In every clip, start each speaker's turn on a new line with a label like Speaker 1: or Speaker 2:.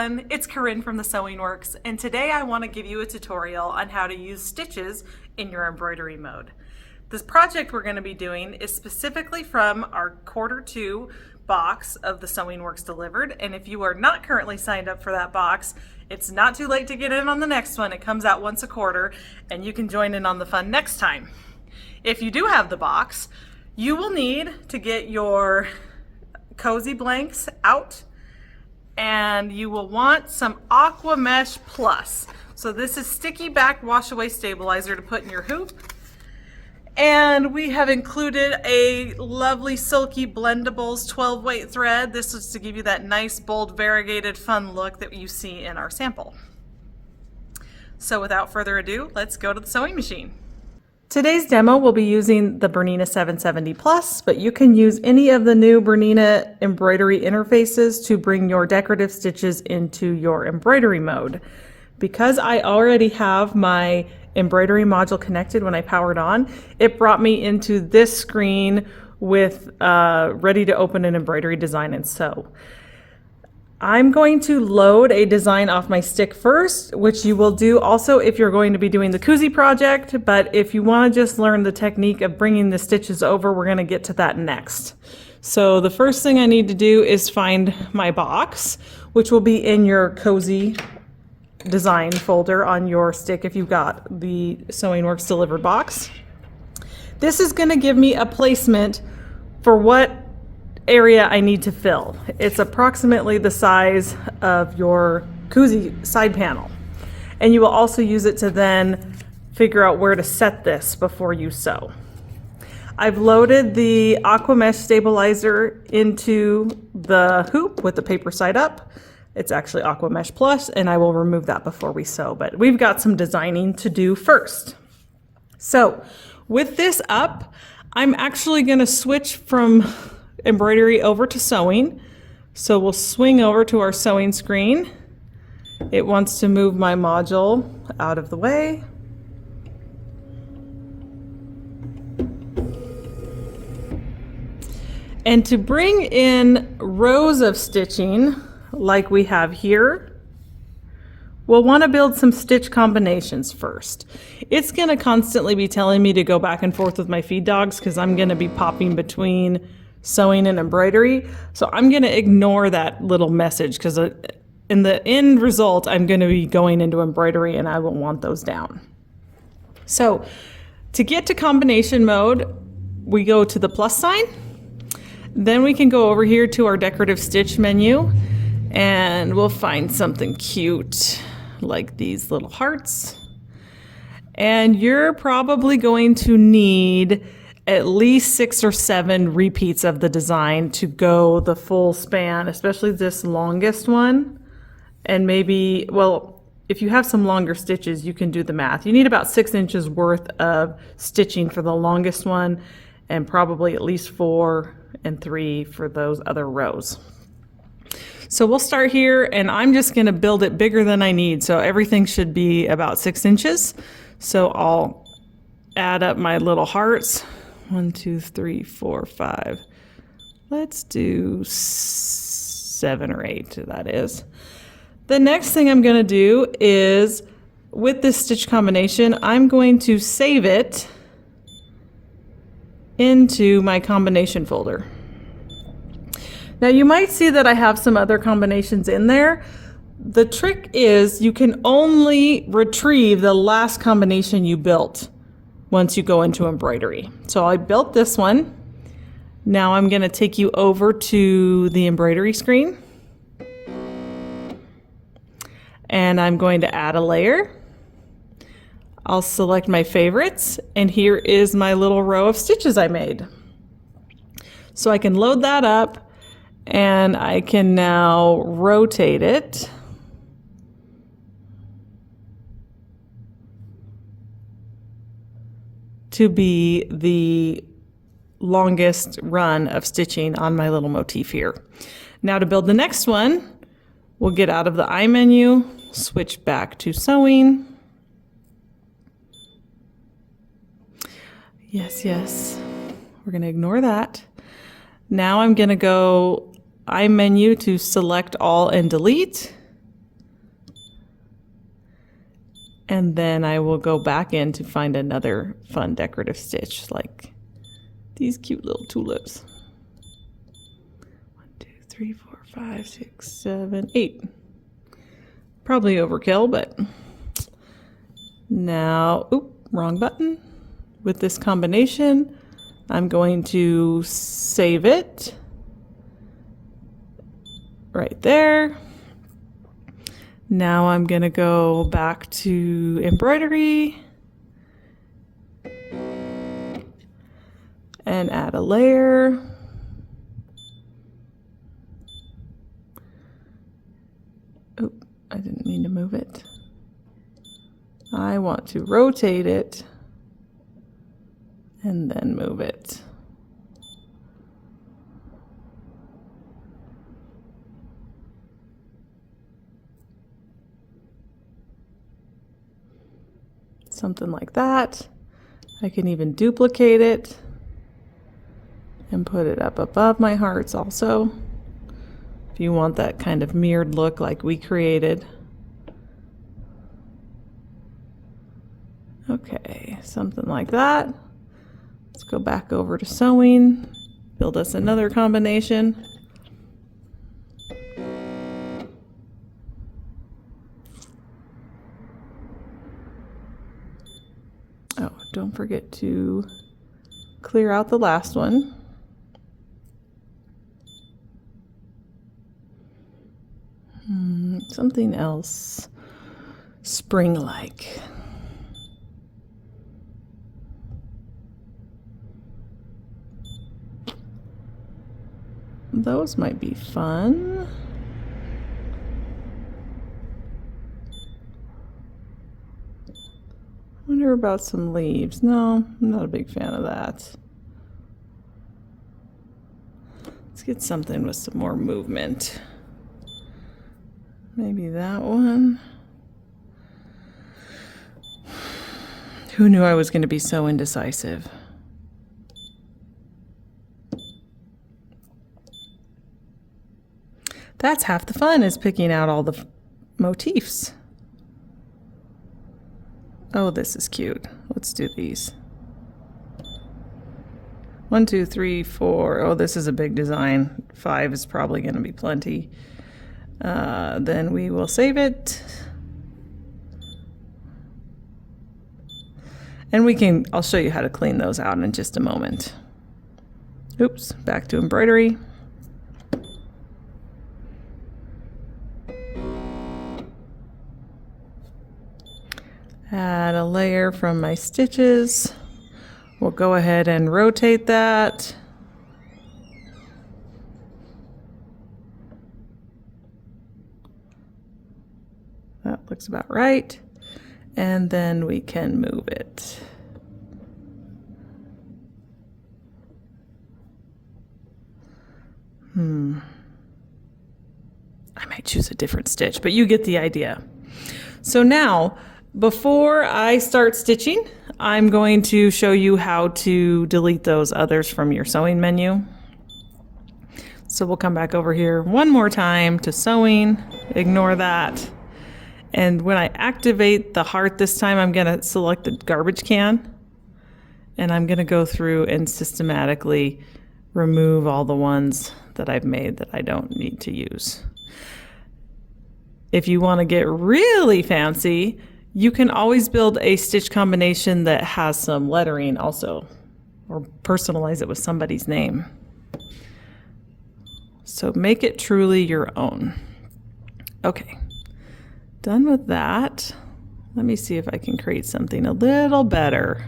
Speaker 1: everyone, it's Corrine from the Sewing Works, and today I want to give you a tutorial on how to use stitches in your embroidery mode. This project we're going to be doing is specifically from our Q2 box of the Sewing Works Delivered, and if you are not currently signed up for that box, it's not too late to get in on the next one. It comes out once a quarter, and you can join in on the fun next time. If you do have the box, you will need to get your cozy blanks out, and you will want some Aqua Mesh Plus. So this is sticky back wash away stabilizer to put in your hoop. And we have included a lovely silky blendables 12 weight thread. This is to give you that nice bold variegated fun look that you see in our sample. So without further ado, let's go to the sewing machine. Today's demo will be using the Bernina 770 Plus, but you can use any of the new Bernina embroidery interfaces to bring your decorative stitches into your embroidery mode. Because I already have my embroidery module connected when I powered on, it brought me into this screen with ready to open an embroidery design and sew. I'm going to load a design off my stick first, which you will do also if you're going to be doing the koozie project, but if you want to just learn the technique of bringing the stitches over, we're going to get to that next. So the first thing I need to do is find my box, which will be in your cozy design folder on your stick if you've got the Sewing Works Delivered box. This is going to give me a placement for what area I need to fill. It's approximately the size of your koozie side panel. And you will also use it to then figure out where to set this before you sew. I've loaded the Aqua Mesh stabilizer into the hoop with the paper side up. It's actually Aqua Mesh Plus, and I will remove that before we sew, but we've got some designing to do first. So with this up, I'm actually going to switch from embroidery over to sewing. So we'll swing over to our sewing screen. It wants to move my module out of the way. And to bring in rows of stitching like we have here, we'll want to build some stitch combinations first. It's going to constantly be telling me to go back and forth with my feed dogs because I'm going to be popping between sewing and embroidery. So I'm going to ignore that little message because in the end result, I'm going to be going into embroidery and I will want those down. So to get to combination mode, we go to the plus sign. Then we can go over here to our decorative stitch menu and we'll find something cute like these little hearts. And you're probably going to need at least 6 or 7 repeats of the design to go the full span, especially this longest one. And maybe, well, if you have some longer stitches, you can do the math. You need about 6 inches worth of stitching for the longest one, and probably at least 4 and 3 for those other rows. So we'll start here, and I'm just gonna build it bigger than I need. So everything should be about 6 inches. So I'll add up my little hearts. 1, 2, 3, 4, 5. Let's do 7 or 8, that is. The next thing I'm going to do is, with this stitch combination, I'm going to save it into my combination folder. Now you might see that I have some other combinations in there. The trick is you can only retrieve the last combination you built once you go into embroidery. So I built this one. Now I'm going to take you over to the embroidery screen. And I'm going to add a layer. I'll select my favorites, and here is my little row of stitches I made. So I can load that up, and I can now rotate it. To be the longest run of stitching on my little motif here. Now to build the next one, we'll get out of the eye menu, switch back to sewing. Yes, we're going to ignore that. Now I'm going to go eye menu to select all and delete. And then I will go back in to find another fun decorative stitch like these cute little tulips. 1, 2, 3, 4, 5, 6, 7, 8. Probably overkill, but now, oop, wrong button. With this combination, I'm going to save it right there. Now I'm going to go back to embroidery and add a layer. Oh, I didn't mean to move it. I want to rotate it and then move it. Something like that. I can even duplicate it and put it up above my hearts also, if you want that kind of mirrored look like we created. Okay, something like that. Let's go back over to sewing, build us another combination. Oh, don't forget to clear out the last one. Something else spring-like. Those might be fun. Wonder about some leaves. No, I'm not a big fan of that. Let's get something with some more movement. Maybe that one. Who knew I was going to be so indecisive? That's half the fun, is picking out all the motifs. Oh, this is cute. Let's do these. 1, 2, 3, 4. Oh, this is a big design. 5 is probably going to be plenty. Then we will save it. And I'll show you how to clean those out in just a moment. Oops, back to embroidery. Add a layer from my stitches. We'll go ahead and rotate that. That looks about right. And then we can move it. I might choose a different stitch, but you get the idea. So now, before I start stitching, I'm going to show you how to delete those others from your sewing menu. So we'll come back over here one more time to sewing, ignore that. And when I activate the heart this time, I'm gonna select the garbage can, and I'm gonna go through and systematically remove all the ones that I've made that I don't need to use. If you wanna get really fancy, you can always build a stitch combination that has some lettering also, or personalize it with somebody's name. So make it truly your own. Okay, done with that. Let me see if I can create something a little better.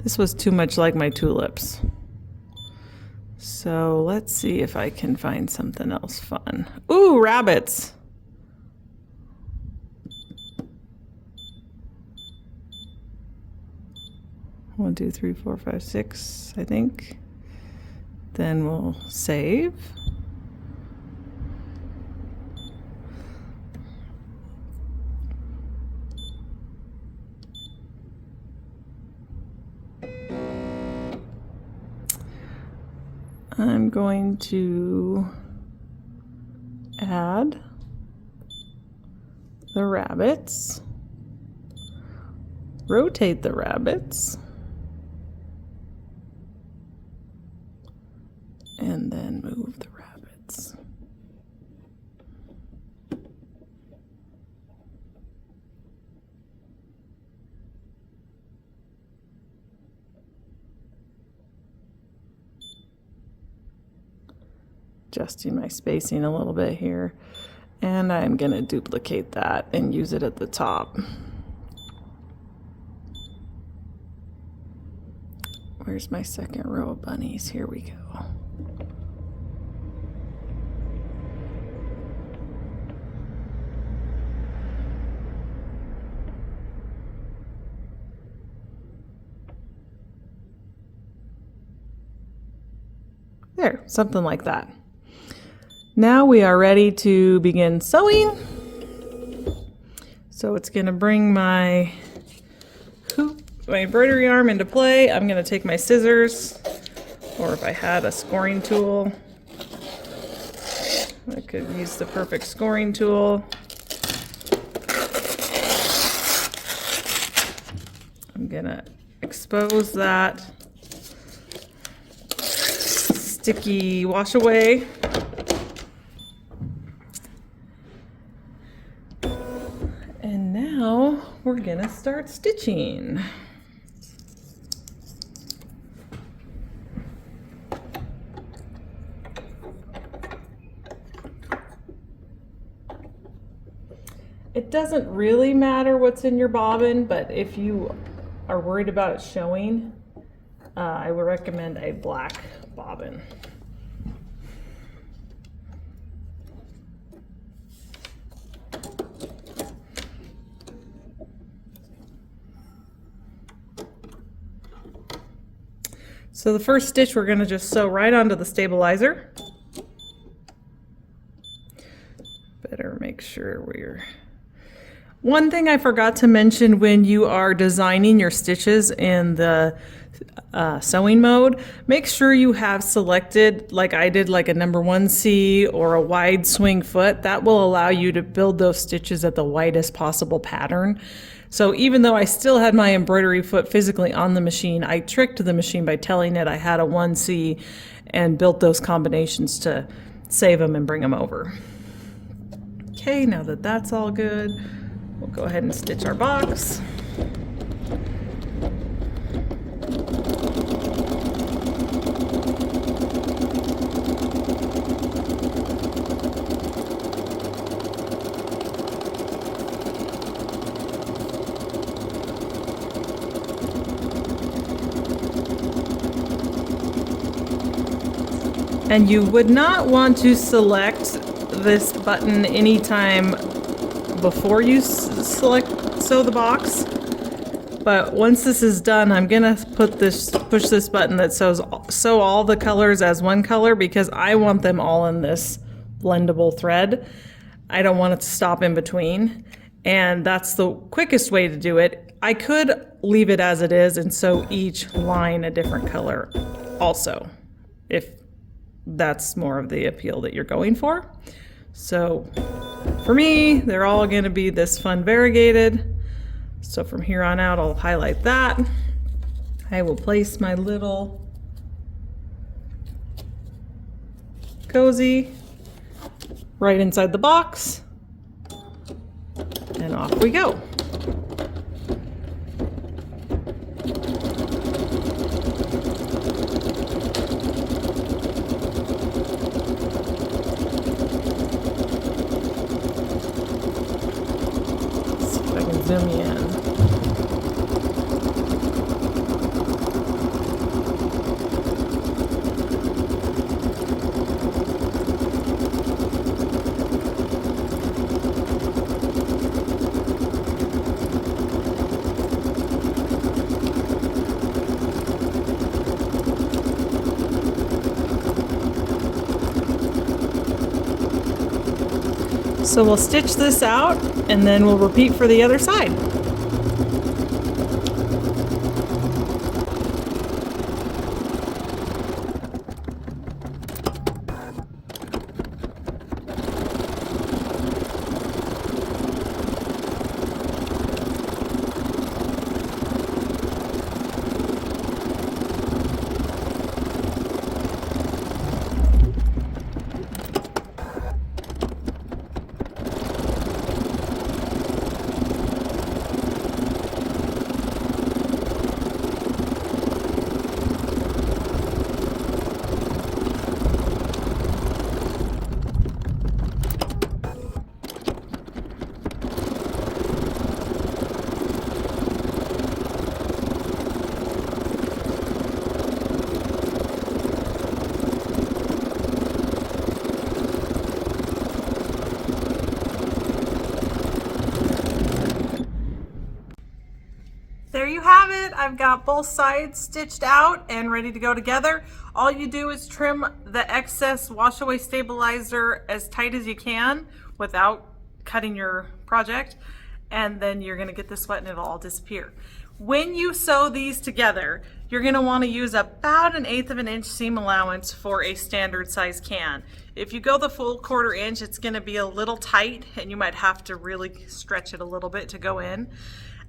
Speaker 1: This was too much like my tulips. So let's see if I can find something else fun. Ooh, rabbits. One, 2, 3, 4, 5, 6, I think. Then we'll save. I'm going to add the rabbits, rotate the rabbits, and then move the rabbits. Adjusting my spacing a little bit here, and I'm going to duplicate that and use it at the top. Where's my second row of bunnies? Here we go. There, something like that. Now we are ready to begin sewing. So it's going to bring my hoop, my embroidery arm into play. I'm going to take my scissors, or if I had a scoring tool, I could use the perfect scoring tool. I'm going to expose that sticky wash away. And now we're gonna start stitching. It doesn't really matter what's in your bobbin, but if you are worried about it showing, I would recommend a black bobbin. So the first stitch we're going to just sew right onto the stabilizer. Better make sure we're... One thing I forgot to mention when you are designing your stitches in the sewing mode, make sure you have selected, like I did, like a number 1C or a wide swing foot. That will allow you to build those stitches at the widest possible pattern. So even though I still had my embroidery foot physically on the machine, I tricked the machine by telling it I had a 1C and built those combinations to save them and bring them over. Okay, now that that's all good, we'll go ahead and stitch our box. And you would not want to select this button anytime before you sew the box. But once this is done, I'm gonna push this button that sew all the colors as one color, because I want them all in this blendable thread. I don't want it to stop in between. And that's the quickest way to do it. I could leave it as it is and sew each line a different color also, if that's more of the appeal that you're going for. So for me, they're all going to be this fun variegated. So from here on out, I'll highlight that. I will place my little cozy right inside the box, and off we go. Zoom in. So we'll stitch this out and then we'll repeat for the other side. have it. I've got both sides stitched out and ready to go together. All you do is trim the excess wash away stabilizer as tight as you can without cutting your project, and then you're gonna get this wet and it'll all disappear. When you sew these together, you're gonna wanna use about 1/8 of an inch seam allowance for a standard size can. If you go the full 1/4 inch, it's gonna be a little tight and you might have to really stretch it a little bit to go in.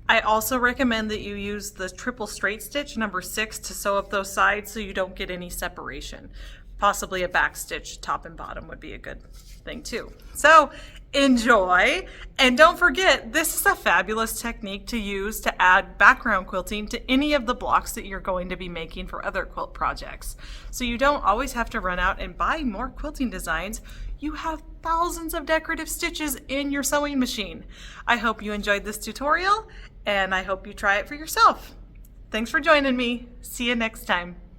Speaker 1: I also recommend that you use the triple straight stitch, number 6, to sew up those sides so you don't get any separation. Possibly a back stitch, top and bottom, would be a good thing too. So enjoy, and don't forget, this is a fabulous technique to use to add background quilting to any of the blocks that you're going to be making for other quilt projects. So you don't always have to run out and buy more quilting designs. You have thousands of decorative stitches in your sewing machine. I hope you enjoyed this tutorial, and I hope you try it for yourself. Thanks for joining me. See you next time.